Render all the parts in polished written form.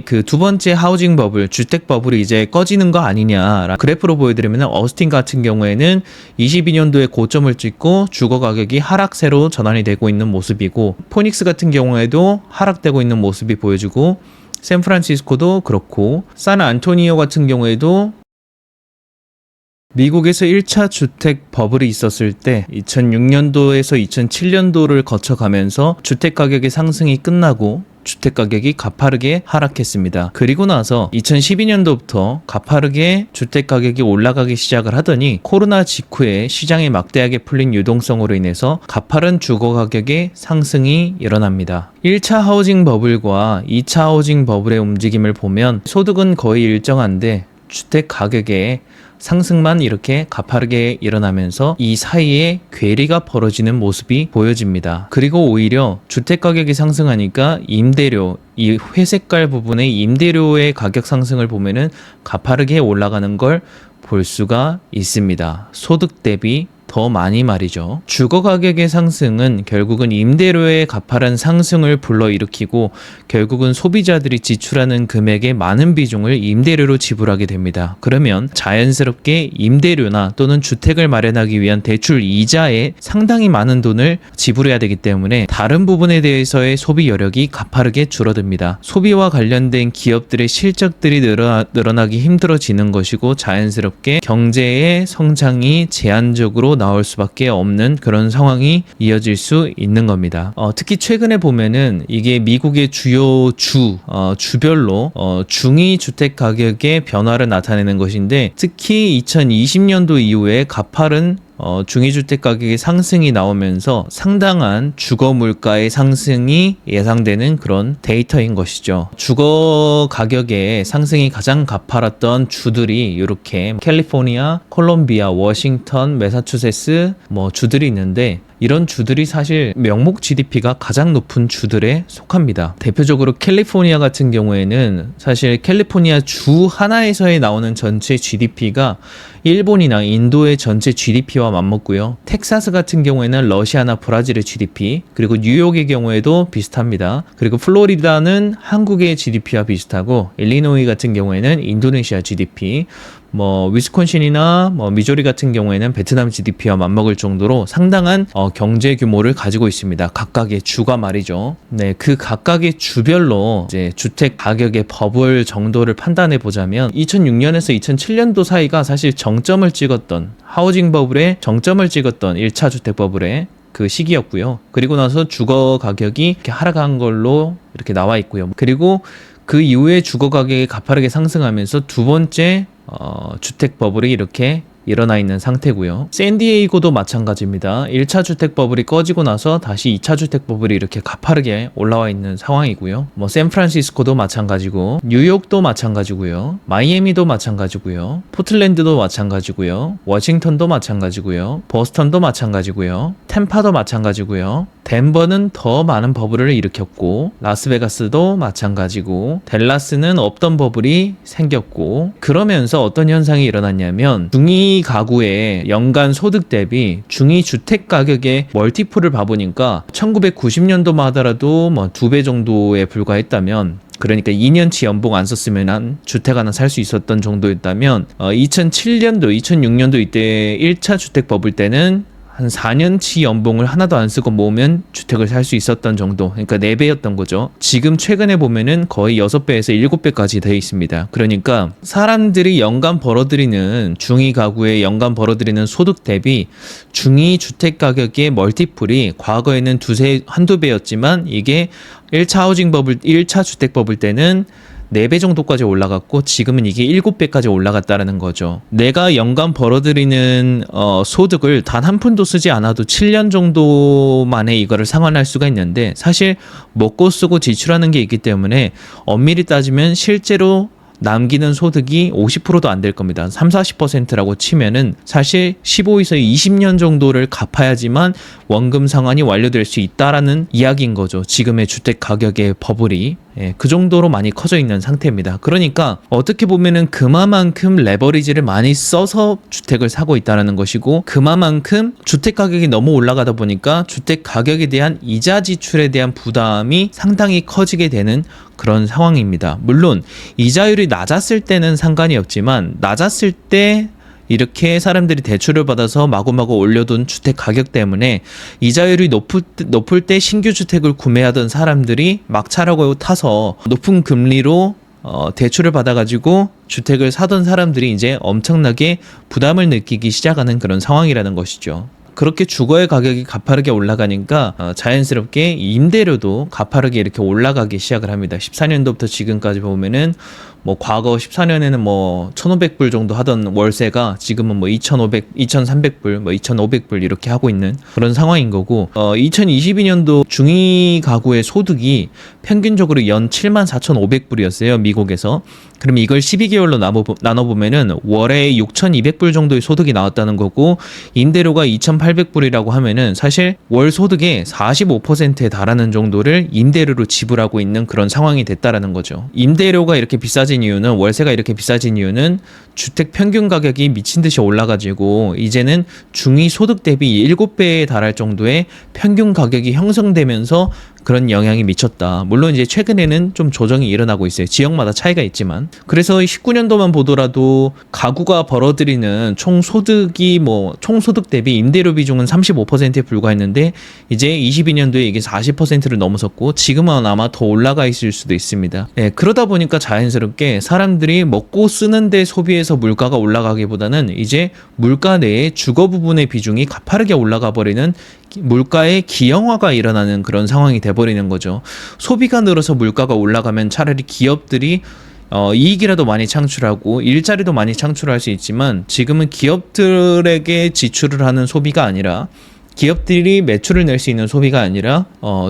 그 두 번째 하우징 버블, 주택 버블이 이제 꺼지는 거 아니냐 그래프로 보여드리면 어스틴 같은 경우에는 22년도에 고점을 찍고 주거 가격이 하락세로 전환이 되고 있는 모습이고, 포닉스 같은 경우에도 하락되고 있는 모습이 보여지고, 샌프란시스코도 그렇고, 산안토니오 같은 경우에도 미국에서 1차 주택 버블이 있었을 때 2006년도에서 2007년도를 거쳐가면서 주택 가격의 상승이 끝나고 주택 가격이 가파르게 하락했습니다. 그리고 나서 2012년도부터 가파르게 주택 가격이 올라가기 시작을 하더니 코로나 직후에 시장이 막대하게 풀린 유동성으로 인해서 가파른 주거 가격의 상승이 일어납니다. 1차 하우징 버블과 2차 하우징 버블의 움직임을 보면 소득은 거의 일정한데 주택 가격의 상승만 이렇게 가파르게 일어나면서 이 사이에 괴리가 벌어지는 모습이 보여집니다. 그리고 오히려 주택 가격이 상승하니까 임대료, 이 회색깔 부분의 임대료의 가격 상승을 보면은 가파르게 올라가는 걸 볼 수가 있습니다. 소득 대비 더 많이 말이죠. 주거 가격의 상승은 결국은 임대료의 가파른 상승을 불러일으키고 결국은 소비자들이 지출하는 금액의 많은 비중을 임대료로 지불하게 됩니다. 그러면 자연스럽게 임대료나 또는 주택을 마련하기 위한 대출 이자에 상당히 많은 돈을 지불해야 되기 때문에 다른 부분에 대해서의 소비 여력이 가파르게 줄어듭니다. 소비와 관련된 기업들의 실적들이 늘어나기 힘들어지는 것이고, 자연스럽게 경제의 성장이 제한적으로 나올 수밖에 없는 그런 상황이 이어질 수 있는 겁니다. 특히 최근에 보면은 이게 미국의 주요 주별로 중위 주택 가격의 변화를 나타내는 것인데, 특히 2020년도 이후에 가파른 중위주택 가격의 상승이 나오면서 상당한 주거 물가의 상승이 예상되는 그런 데이터인 것이죠. 주거 가격의 상승이 가장 가파랐던 주들이 이렇게 캘리포니아, 콜롬비아, 워싱턴, 매사추세츠 주들이 있는데, 이런 주들이 사실 명목 GDP가 가장 높은 주들에 속합니다. 대표적으로 캘리포니아 같은 경우에는 사실 캘리포니아 주 하나에서의 나오는 전체 GDP가 일본이나 인도의 전체 GDP와 맞먹고요. 텍사스 같은 경우에는 러시아나 브라질의 GDP, 그리고 뉴욕의 경우에도 비슷합니다. 그리고 플로리다는 한국의 GDP와 비슷하고, 일리노이 같은 경우에는 인도네시아 GDP, 위스콘신이나 미조리 같은 경우에는 베트남 GDP와 맞먹을 정도로 상당한 경제 규모를 가지고 있습니다. 각각의 주가 말이죠. 네, 그 각각의 주별로 이제 주택 가격의 버블 정도를 판단해 보자면 2006년에서 2007년도 사이가 사실 정점을 찍었던, 하우징 버블의 정점을 찍었던 1차 주택 버블의 그 시기였고요. 그리고 나서 주거 가격이 이렇게 하락한 걸로 이렇게 나와 있고요. 그리고 그 이후에 주거 가격이 가파르게 상승하면서 두 번째 주택 버블이 이렇게 일어나 있는 상태고요. 샌디에이고도 마찬가지입니다. 1차 주택 버블이 꺼지고 나서 다시 2차 주택 버블이 이렇게 가파르게 올라와 있는 상황이고요. 샌프란시스코도 마찬가지고, 뉴욕도 마찬가지고요. 마이애미도 마찬가지고요. 포틀랜드도 마찬가지고요. 워싱턴도 마찬가지고요. 보스턴도 마찬가지고요. 템파도 마찬가지고요. 덴버는 더 많은 버블을 일으켰고, 라스베가스도 마찬가지고, 댈라스는 없던 버블이 생겼고, 그러면서 어떤 현상이 일어났냐면 중위 가구의 연간 소득 대비 중위 주택 가격의 멀티플을 봐보니까 1990년도만 하더라도 2배 정도에 불과했다면, 그러니까 2년치 연봉 안 썼으면 한 주택 하나 살 수 있었던 정도였다면 2007년도, 2006년도 이때 1차 주택 버블 때는 한 4년치 연봉을 하나도 안 쓰고 모으면 주택을 살 수 있었던 정도, 그러니까 4배였던 거죠. 지금 최근에 보면은 거의 6배에서 7배까지 되어 있습니다. 그러니까 사람들이 연간 벌어들이는, 중위 가구의 연간 벌어들이는 소득 대비 중위 주택 가격의 멀티플이 과거에는 한두 배였지만 이게 1차 하우징 버블, 1차 주택 버블 때는 4배 정도까지 올라갔고, 지금은 이게 7배까지 올라갔다는 거죠. 내가 연간 벌어들이는 소득을 단 한 푼도 쓰지 않아도 7년 정도 만에 이거를 상환할 수가 있는데, 사실 먹고 쓰고 지출하는 게 있기 때문에 엄밀히 따지면 실제로 남기는 소득이 50%도 안 될 겁니다. 30-40%라고 치면은 사실 15에서 20년 정도를 갚아야지만 원금 상환이 완료될 수 있다라는 이야기인 거죠. 지금의 주택 가격의 버블이. 그 정도로 많이 커져 있는 상태입니다. 그러니까 어떻게 보면은 그만큼 레버리지를 많이 써서 주택을 사고 있다는 것이고, 그만큼 주택 가격이 너무 올라가다 보니까 주택 가격에 대한 이자 지출에 대한 부담이 상당히 커지게 되는 그런 상황입니다. 물론 이자율이 낮았을 때는 상관이 없지만, 낮았을 때 이렇게 사람들이 대출을 받아서 마구마구 올려둔 주택 가격 때문에 이자율이 높을 때 신규 주택을 구매하던 사람들이 막차라고 타서 높은 금리로 대출을 받아가지고 주택을 사던 사람들이 이제 엄청나게 부담을 느끼기 시작하는 그런 상황이라는 것이죠. 그렇게 주거의 가격이 가파르게 올라가니까 자연스럽게 임대료도 가파르게 이렇게 올라가기 시작을 합니다. 14년도부터 지금까지 보면은 뭐 과거 14년에는 뭐 1,500불 정도 하던 월세가 지금은 뭐 2,500, 2,300불, 뭐 2,500불 이렇게 하고 있는 그런 상황인 거고, 2022년도 중위 가구의 소득이 평균적으로 연 74,500불이었어요, 미국에서. 그럼 이걸 12개월로 나눠보면은 월에 6,200불 정도의 소득이 나왔다는 거고, 임대료가 2,800불이라고 하면은 사실 월 소득의 45%에 달하는 정도를 임대료로 지불하고 있는 그런 상황이 됐다라는 거죠. 임대료가 이렇게 비싸진 이유는, 월세가 이렇게 비싸진 이유는 주택 평균 가격이 미친 듯이 올라가지고 이제는 중위 소득 대비 7배에 달할 정도의 평균 가격이 형성되면서 그런 영향이 미쳤다. 물론 이제 최근에는 좀 조정이 일어나고 있어요. 지역마다 차이가 있지만. 그래서 19년도만 보더라도 가구가 벌어들이는 총 소득 대비 임대료 비중은 35%에 불과했는데 이제 22년도에 이게 40%를 넘어섰고, 지금은 아마 더 올라가 있을 수도 있습니다. 그러다 보니까 자연스럽게 사람들이 먹고 쓰는데 소비해서 물가가 올라가기보다는 이제 물가 내에 주거 부분의 비중이 가파르게 올라가 버리는 물가의 기형화가 일어나는 그런 상황이 돼버리는 거죠. 소비가 늘어서 물가가 올라가면 차라리 기업들이 이익이라도 많이 창출하고 일자리도 많이 창출할 수 있지만, 지금은 기업들에게 지출을 하는 소비가 아니라, 기업들이 매출을 낼 수 있는 소비가 아니라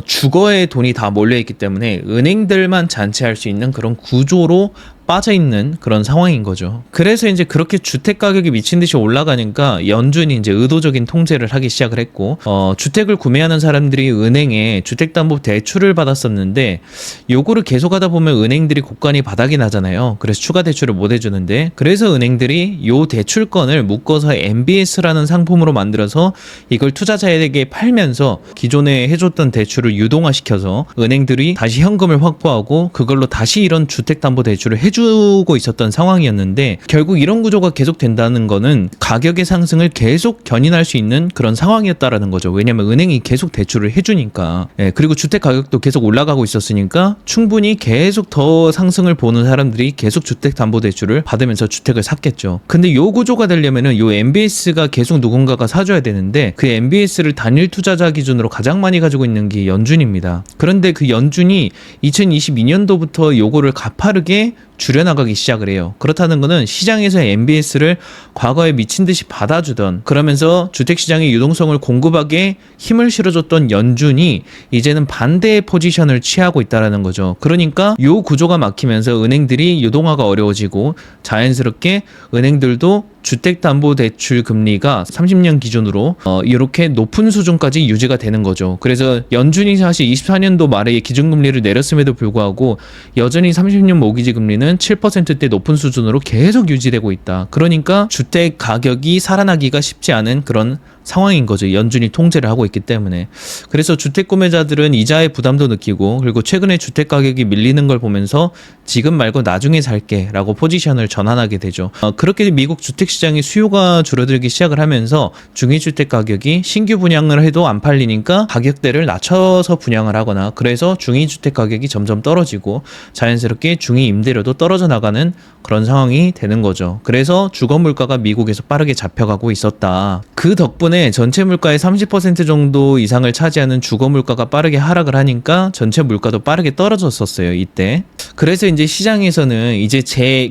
주거에 돈이 다 몰려있기 때문에 은행들만 잔치할 수 있는 그런 구조로 빠져있는 그런 상황인 거죠. 그래서 이제 그렇게 주택 가격이 미친 듯이 올라가니까 연준이 이제 의도적인 통제를 하기 시작을 했고, 주택을 구매하는 사람들이 은행에 주택담보 대출을 받았었는데, 요거를 계속하다 보면 은행들이 곡간이 바닥이 나잖아요. 그래서 추가 대출을 못 해주는데, 그래서 은행들이 요 대출권을 묶어서 MBS라는 상품으로 만들어서 이걸 투자자에게 팔면서 기존에 해줬던 대출을 유동화시켜서 은행들이 다시 현금을 확보하고 그걸로 다시 이런 주택담보 대출을 해주고 있었던 상황이었는데, 결국 이런 구조가 계속 된다는 거는 가격의 상승을 계속 견인할 수 있는 그런 상황이었다라는 거죠. 왜냐면 은행이 계속 대출을 해주니까. 그리고 주택 가격도 계속 올라가고 있었으니까 충분히 계속 더 상승을 보는 사람들이 계속 주택담보대출을 받으면서 주택을 샀겠죠. 근데 요 구조가 되려면은 요 MBS가 계속 누군가가 사줘야 되는데, 그 MBS를 단일 투자자 기준으로 가장 많이 가지고 있는 게 연준입니다. 그런데 그 연준이 2022년도부터 요거를 가파르게 줄여나가기 시작을 해요. 그렇다는 거는 시장에서 MBS를 과거에 미친 듯이 받아주던, 그러면서 주택시장의 유동성을 공급하게 힘을 실어줬던 연준이 이제는 반대의 포지션을 취하고 있다는 거죠. 그러니까 요 구조가 막히면서 은행들이 유동화가 어려워지고, 자연스럽게 은행들도 주택담보대출 금리가 30년 기준으로 이렇게 높은 수준까지 유지가 되는 거죠. 그래서 연준이 사실 24년도 말에 기준금리를 내렸음에도 불구하고 여전히 30년 모기지 금리는 7%대 높은 수준으로 계속 유지되고 있다. 그러니까 주택 가격이 살아나기가 쉽지 않은 그런 상황인 거죠. 연준이 통제를 하고 있기 때문에. 그래서 주택 구매자들은 이자의 부담도 느끼고, 그리고 최근에 주택 가격이 밀리는 걸 보면서 지금 말고 나중에 살게 라고 포지션을 전환하게 되죠. 그렇게 미국 주택시장의 수요가 줄어들기 시작을 하면서 중위주택 가격이 신규 분양을 해도 안 팔리니까 가격대를 낮춰서 분양을 하거나, 그래서 중위주택 가격이 점점 떨어지고 자연스럽게 중위 임대료도 떨어져 나가는 그런 상황이 되는 거죠. 그래서 주거 물가가 미국에서 빠르게 잡혀가고 있었다. 그 덕분에 전체 물가의 30% 정도 이상을 차지하는 주거 물가가 빠르게 하락을 하니까 전체 물가도 빠르게 떨어졌었어요, 이때. 그래서 이제 시장에서는 이제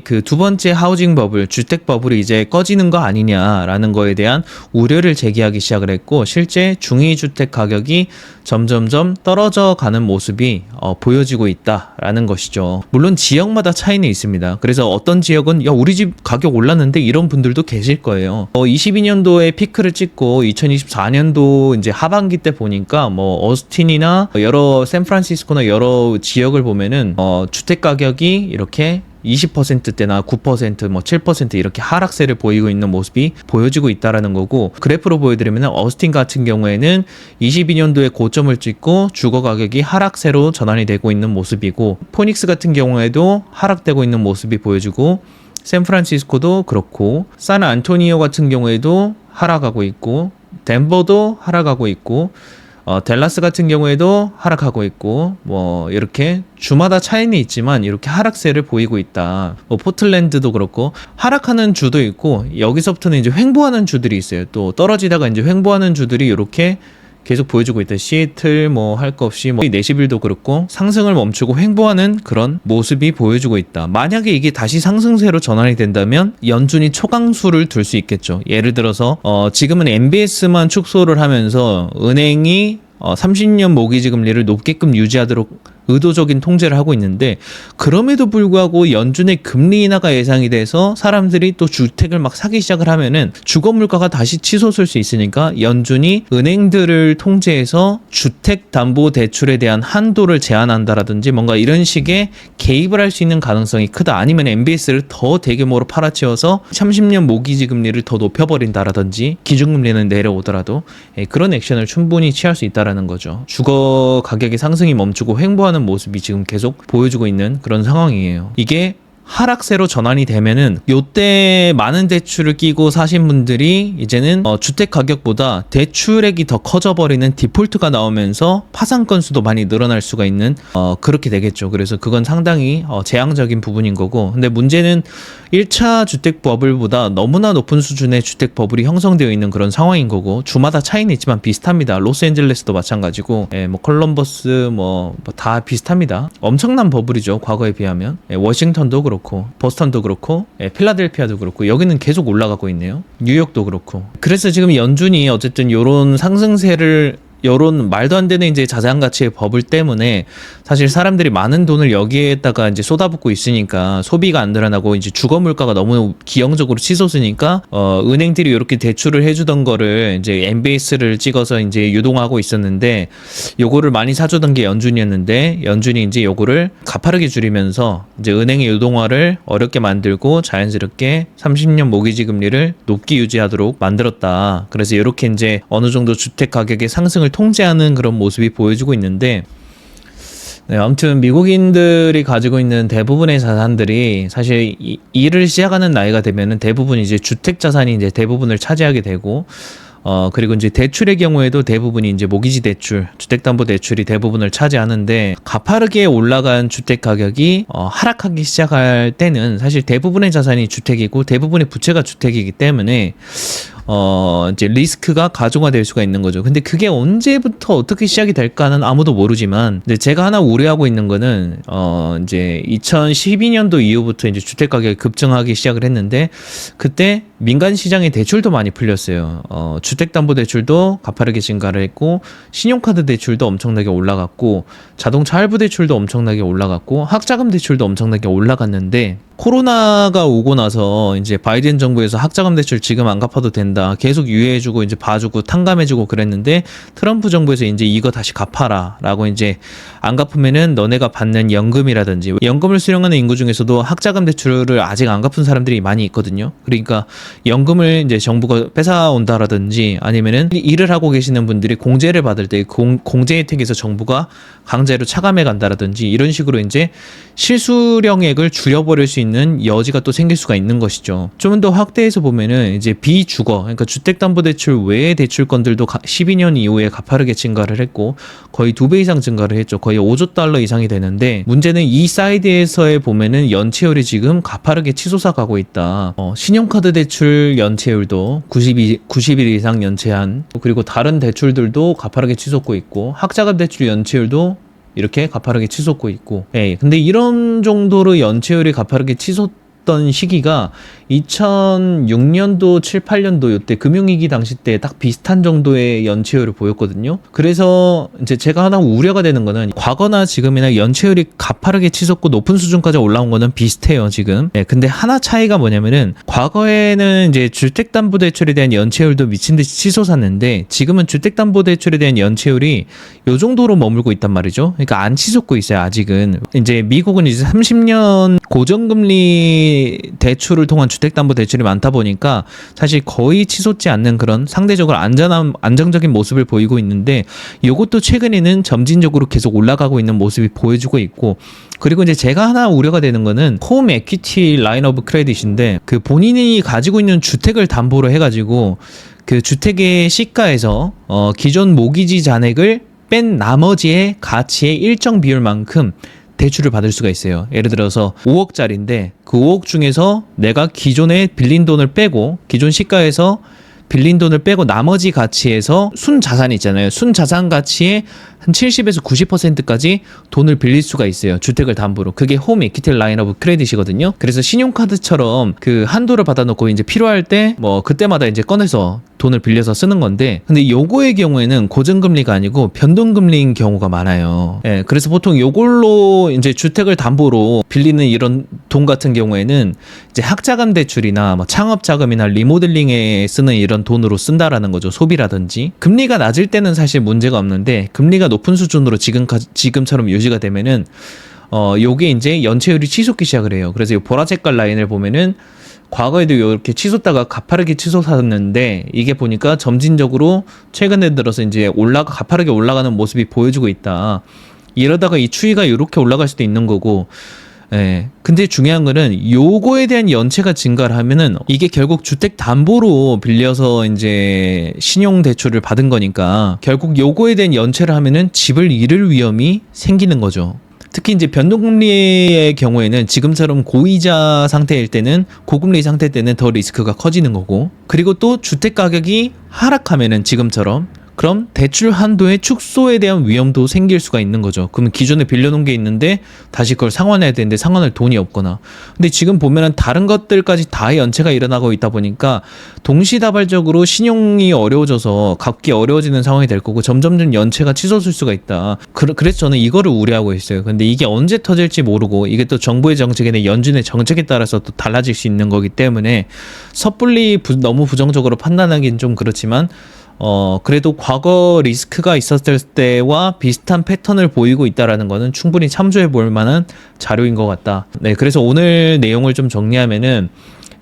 그 두 번째 하우징 버블, 주택 버블이 이제 꺼지는 거 아니냐라는 거에 대한 우려를 제기하기 시작을 했고, 실제 중위주택 가격이 점점점 떨어져 가는 모습이 보여지고 있다라는 것이죠. 물론 지역마다 차이는 있습니다. 그래서 어떤 지역은 야 우리 집 가격 올랐는데 이런 분들도 계실 거예요. 22년도에 피크를 찍고 또 2024년도 이제 하반기 때 보니까 뭐 어스틴이나 여러 샌프란시스코나 여러 지역을 보면은 주택 가격이 이렇게 20%대나 9%, 뭐 7% 이렇게 하락세를 보이고 있는 모습이 보여지고 있다라는 거고, 그래프로 보여드리면 어스틴 같은 경우에는 22년도에 고점을 찍고 주거 가격이 하락세로 전환이 되고 있는 모습이고, 포닉스 같은 경우에도 하락되고 있는 모습이 보여지고, 샌프란시스코도 그렇고, 산안토니오 같은 경우에도 하락하고 있고, 덴버도 하락하고 있고, 댈러스 같은 경우에도 하락하고 있고, 뭐 이렇게 주마다 차이는 있지만 이렇게 하락세를 보이고 있다. 뭐 포틀랜드도 그렇고 하락하는 주도 있고, 여기서부터는 이제 횡보하는 주들이 있어요. 또 떨어지다가 이제 횡보하는 주들이 이렇게 계속 보여주고 있다. 시애틀 뭐 할 거 없이 뭐 내시빌도 그렇고 상승을 멈추고 횡보하는 그런 모습이 보여주고 있다. 만약에 이게 다시 상승세로 전환이 된다면 연준이 초강수를 둘 수 있겠죠. 예를 들어서 지금은 MBS만 축소를 하면서 은행이 30년 모기지 금리를 높게끔 유지하도록 의도적인 통제를 하고 있는데, 그럼에도 불구하고 연준의 금리 인하가 예상이 돼서 사람들이 또 주택을 막 사기 시작을 하면은 주거 물가가 다시 치솟을 수 있으니까 연준이 은행들을 통제해서 주택 담보 대출에 대한 한도를 제한한다라든지 뭔가 이런 식의 개입을 할 수 있는 가능성이 크다. 아니면 MBS를 더 대규모로 팔아치워서 30년 모기지 금리를 더 높여버린다라든지 기준금리는 내려오더라도 그런 액션을 충분히 취할 수 있다라는 거죠. 주거 가격의 상승이 멈추고 횡보하는 모습이 지금 계속 보여주고 있는 그런 상황이에요. 이게 하락세로 전환이 되면은 요때 많은 대출을 끼고 사신 분들이 이제는 주택 가격보다 대출액이 더 커져 버리는 디폴트가 나오면서 파산 건수도 많이 늘어날 수가 있는 그렇게 되겠죠. 그래서 그건 상당히 재앙적인 부분인 거고, 근데 문제는 1차 주택 버블보다 너무나 높은 수준의 주택 버블이 형성되어 있는 그런 상황인 거고, 주마다 차이는 있지만 비슷합니다. 로스앤젤레스도 마찬가지고, 뭐 콜럼버스 뭐 다 비슷합니다. 엄청난 버블이죠, 과거에 비하면. 워싱턴도 그렇고 보스턴도 그렇고 필라델피아도 그렇고 여기는 계속 올라가고 있네요. 뉴욕도 그렇고. 그래서 지금 연준이 어쨌든 요런 상승세를, 요런 말도 안 되는 이제 자산 가치의 버블 때문에 사실 사람들이 많은 돈을 여기에다가 이제 쏟아붓고 있으니까 소비가 안 늘어나고 이제 주거 물가가 너무 기형적으로 치솟으니까 은행들이 이렇게 대출을 해주던 거를 이제 MBS를 찍어서 이제 유동하고 있었는데, 요거를 많이 사주던 게 연준이었는데 연준이 이제 요거를 가파르게 줄이면서 이제 은행의 유동화를 어렵게 만들고 자연스럽게 30년 모기지 금리를 높게 유지하도록 만들었다. 그래서 이렇게 이제 어느 정도 주택 가격의 상승을 통제하는 그런 모습이 보여주고 있는데, 네, 아무튼 미국인들이 가지고 있는 대부분의 자산들이 사실 일을 시작하는 나이가 되면은 대부분 이제 주택 자산이 이제 대부분을 차지하게 되고, 그리고 이제 대출의 경우에도 대부분이 이제 모기지 대출, 주택담보대출이 대부분을 차지하는데, 가파르게 올라간 주택 가격이 하락하기 시작할 때는 사실 대부분의 자산이 주택이고 대부분의 부채가 주택이기 때문에 이제 리스크가 가중화될 수가 있는 거죠. 근데 그게 언제부터 어떻게 시작이 될까는 아무도 모르지만, 근데 제가 하나 우려하고 있는 거는 이제 2012년도 이후부터 이제 주택 가격이 급증하기 시작을 했는데, 그때 민간 시장의 대출도 많이 풀렸어요. 주택담보대출도 가파르게 증가를 했고, 신용카드 대출도 엄청나게 올라갔고, 자동차 할부 대출도 엄청나게 올라갔고, 학자금 대출도 엄청나게 올라갔는데, 코로나가 오고 나서 이제 바이든 정부에서 학자금 대출 지금 안 갚아도 된다, 계속 유예해주고 이제 봐주고 탕감해주고 그랬는데, 트럼프 정부에서 이제 이거 다시 갚아라라고 이제 안 갚으면은 너네가 받는 연금이라든지, 연금을 수령하는 인구 중에서도 학자금 대출을 아직 안 갚은 사람들이 많이 있거든요. 그러니까 연금을 이제 정부가 뺏어온다라든지, 아니면은 일을 하고 계시는 분들이 공제를 받을 때 공제 혜택에서 정부가 강제로 차감해 간다라든지, 이런 식으로 이제 실수령액을 줄여버릴 수 있는 여지가 또 생길 수가 있는 것이죠. 좀 더 확대해서 보면은 이제 비주거, 그러니까 주택담보대출 외의 대출건들도 12년 이후에 가파르게 증가를 했고 거의 2배 이상 증가를 했죠. 거의 5조 달러 이상이 되는데, 문제는 이 사이드에서의 보면은 연체율이 지금 가파르게 치솟아 가고 있다. 신용카드 대출 연체율도 90일 이상 연체한, 그리고 다른 대출들도 가파르게 치솟고 있고, 학자금 대출 연체율도 이렇게 가파르게 치솟고 있고. 근데 이런 정도로 연체율이 가파르게 올랐던 시기가 2006년도, 7, 8년도 이때 금융위기 당시 때 딱 비슷한 정도의 연체율을 보였거든요. 그래서 이제 제가 하나 우려가 되는 거는 과거나 지금이나 연체율이 가파르게 치솟고 높은 수준까지 올라온 거는 비슷해요, 지금. 네, 근데 하나 차이가 뭐냐면은 과거에는 이제 주택담보대출에 대한 연체율도 미친 듯이 치솟았는데 지금은 주택담보대출에 대한 연체율이 요 정도로 머물고 있단 말이죠. 그러니까 안 치솟고 있어요, 아직은. 이제 미국은 이제 30년 고정금리 대출을 통한 주택담보대출이 많다 보니까 사실 거의 치솟지 않는 그런 상대적으로 안정적인 모습을 보이고 있는데 이것도 최근에는 점진적으로 계속 올라가고 있는 모습이 보여주고 있고 그리고 이제 제가 하나 우려가 되는 거는 홈 에퀴티 라인 오브 크레딧인데 그 본인이 가지고 있는 주택을 담보로 해가지고 그 주택의 시가에서 기존 모기지 잔액을 뺀 나머지의 가치의 일정 비율만큼 대출을 받을 수가 있어요. 예를 들어서 5억짜리인데 그 5억 중에서 내가 기존에 빌린 돈을 빼고 기존 시가에서 빌린 돈을 빼고 나머지 가치에서 순자산이 있잖아요. 순자산 가치의 한 70에서 90%까지 돈을 빌릴 수가 있어요. 주택을 담보로. 그게 홈 에퀴티 라인 오브 크레딧이거든요. 그래서 신용카드처럼 그 한도를 받아놓고 이제 필요할 때 뭐 그때마다 이제 꺼내서 돈을 빌려서 쓰는 건데 근데 요거의 경우에는 고정금리가 아니고 변동금리인 경우가 많아요. 예, 그래서 보통 요걸로 이제 주택을 담보로 빌리는 이런 돈 같은 경우에는 이제 학자금 대출이나 뭐 창업자금이나 리모델링에 쓰는 이런 돈으로 쓴다라는 거죠. 소비라든지. 금리가 낮을 때는 사실 문제가 없는데 금리가 높은 수준으로 지금처럼 유지가 되면은 요게 이제 연체율이 치솟기 시작을 해요. 그래서 이 보라 색깔 라인을 보면은 과거에도 이렇게 치솟다가 가파르게 치솟았는데 이게 보니까 점진적으로 최근에 들어서 이제 가파르게 올라가는 모습이 보여주고 있다. 이러다가 이 추이가 이렇게 올라갈 수도 있는 거고 예. 근데 중요한 거는 요거에 대한 연체가 증가를 하면은 이게 결국 주택 담보로 빌려서 이제 신용 대출을 받은 거니까 결국 요거에 대한 연체를 하면은 집을 잃을 위험이 생기는 거죠. 특히 이제 변동금리의 경우에는 지금처럼 고이자 상태일 때는 고금리 상태 때는 더 리스크가 커지는 거고 그리고 또 주택 가격이 하락하면은 지금처럼 그럼 대출 한도의 축소에 대한 위험도 생길 수가 있는 거죠. 그러면 기존에 빌려놓은 게 있는데 다시 그걸 상환해야 되는데 상환할 돈이 없거나. 근데 지금 보면은 다른 것들까지 다 연체가 일어나고 있다 보니까 동시다발적으로 신용이 어려워져서 갚기 어려워지는 상황이 될 거고 점점점 연체가 치솟을 수가 있다. 그래서 저는 이거를 우려하고 있어요. 근데 이게 언제 터질지 모르고 이게 또 정부의 정책이나 연준의 정책에 따라서 또 달라질 수 있는 거기 때문에 섣불리 너무 부정적으로 판단하기는 좀 그렇지만 그래도 과거 리스크가 있었을 때와 비슷한 패턴을 보이고 있다라는 거는 충분히 참조해 볼 만한 자료인 것 같다. 네, 그래서 오늘 내용을 좀 정리하면은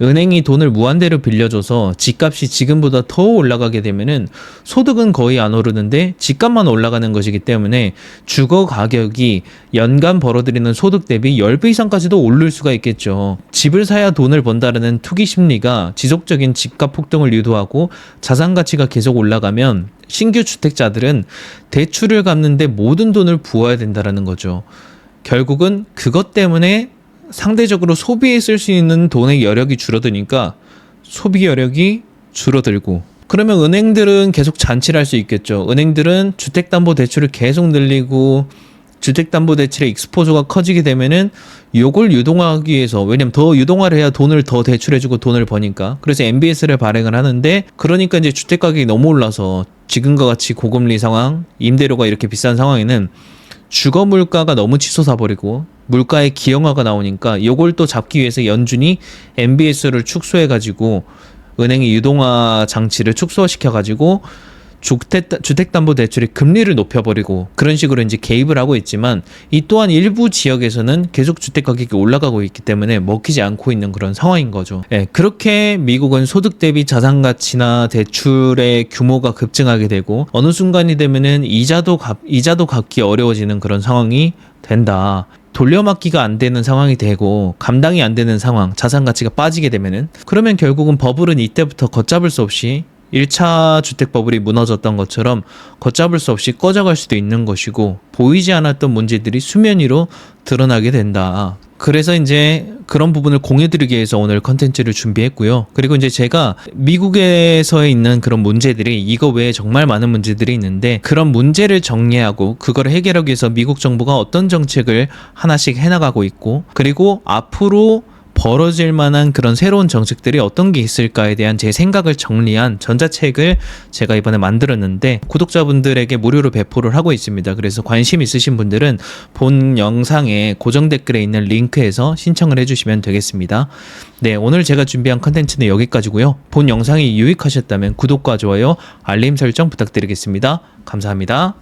은행이 돈을 무한대로 빌려줘서 집값이 지금보다 더 올라가게 되면은 소득은 거의 안 오르는데 집값만 올라가는 것이기 때문에 주거 가격이 연간 벌어들이는 소득 대비 10배 이상까지도 오를 수가 있겠죠. 집을 사야 돈을 번다라는 투기 심리가 지속적인 집값 폭등을 유도하고 자산 가치가 계속 올라가면 신규 주택자들은 대출을 갚는데 모든 돈을 부어야 된다라는 거죠. 결국은 그것 때문에 상대적으로 소비에 쓸 수 있는 돈의 여력이 줄어드니까 소비 여력이 줄어들고 그러면 은행들은 계속 잔치를 할 수 있겠죠. 은행들은 주택담보대출을 계속 늘리고 주택담보대출의 익스포저가 커지게 되면은 요걸 유동화하기 위해서 왜냐면 더 유동화를 해야 돈을 더 대출해주고 돈을 버니까 그래서 MBS를 발행을 하는데 그러니까 이제 주택가격이 너무 올라서 지금과 같이 고금리 상황 임대료가 이렇게 비싼 상황에는 주거 물가가 너무 치솟아 버리고 물가의 기형아가 나오니까 요걸 또 잡기 위해서 연준이 MBS를 축소해가지고 은행의 유동화 장치를 축소시켜가지고 주택담보대출의 금리를 높여버리고 그런 식으로 이제 개입을 하고 있지만 이 또한 일부 지역에서는 계속 주택가격이 올라가고 있기 때문에 먹히지 않고 있는 그런 상황인 거죠. 예, 그렇게 미국은 소득 대비 자산가치나 대출의 규모가 급증하게 되고 어느 순간이 되면은 이자도 갚기 어려워지는 그런 상황이 된다. 돌려막기가 안 되는 상황이 되고 감당이 안 되는 상황, 자산 가치가 빠지게 되면은 그러면 결국은 버블은 이때부터 걷잡을 수 없이 1차 주택 버블이 무너졌던 것처럼 걷잡을 수 없이 꺼져갈 수도 있는 것이고 보이지 않았던 문제들이 수면 위로 드러나게 된다. 그래서 이제 그런 부분을 공유드리기 위해서 오늘 컨텐츠를 준비했고요. 그리고 이제 제가 미국에서 있는 그런 문제들이 이거 외에 정말 많은 문제들이 있는데 그런 문제를 정리하고 그걸 해결하기 위해서 미국 정부가 어떤 정책을 하나씩 해나가고 있고 그리고 앞으로 벌어질 만한 그런 새로운 정책들이 어떤 게 있을까에 대한 제 생각을 정리한 전자책을 제가 이번에 만들었는데 구독자분들에게 무료로 배포를 하고 있습니다. 그래서 관심 있으신 분들은 본 영상에 고정 댓글에 있는 링크에서 신청을 해주시면 되겠습니다. 네, 오늘 제가 준비한 컨텐츠는 여기까지고요. 본 영상이 유익하셨다면 구독과 좋아요, 알림 설정 부탁드리겠습니다. 감사합니다.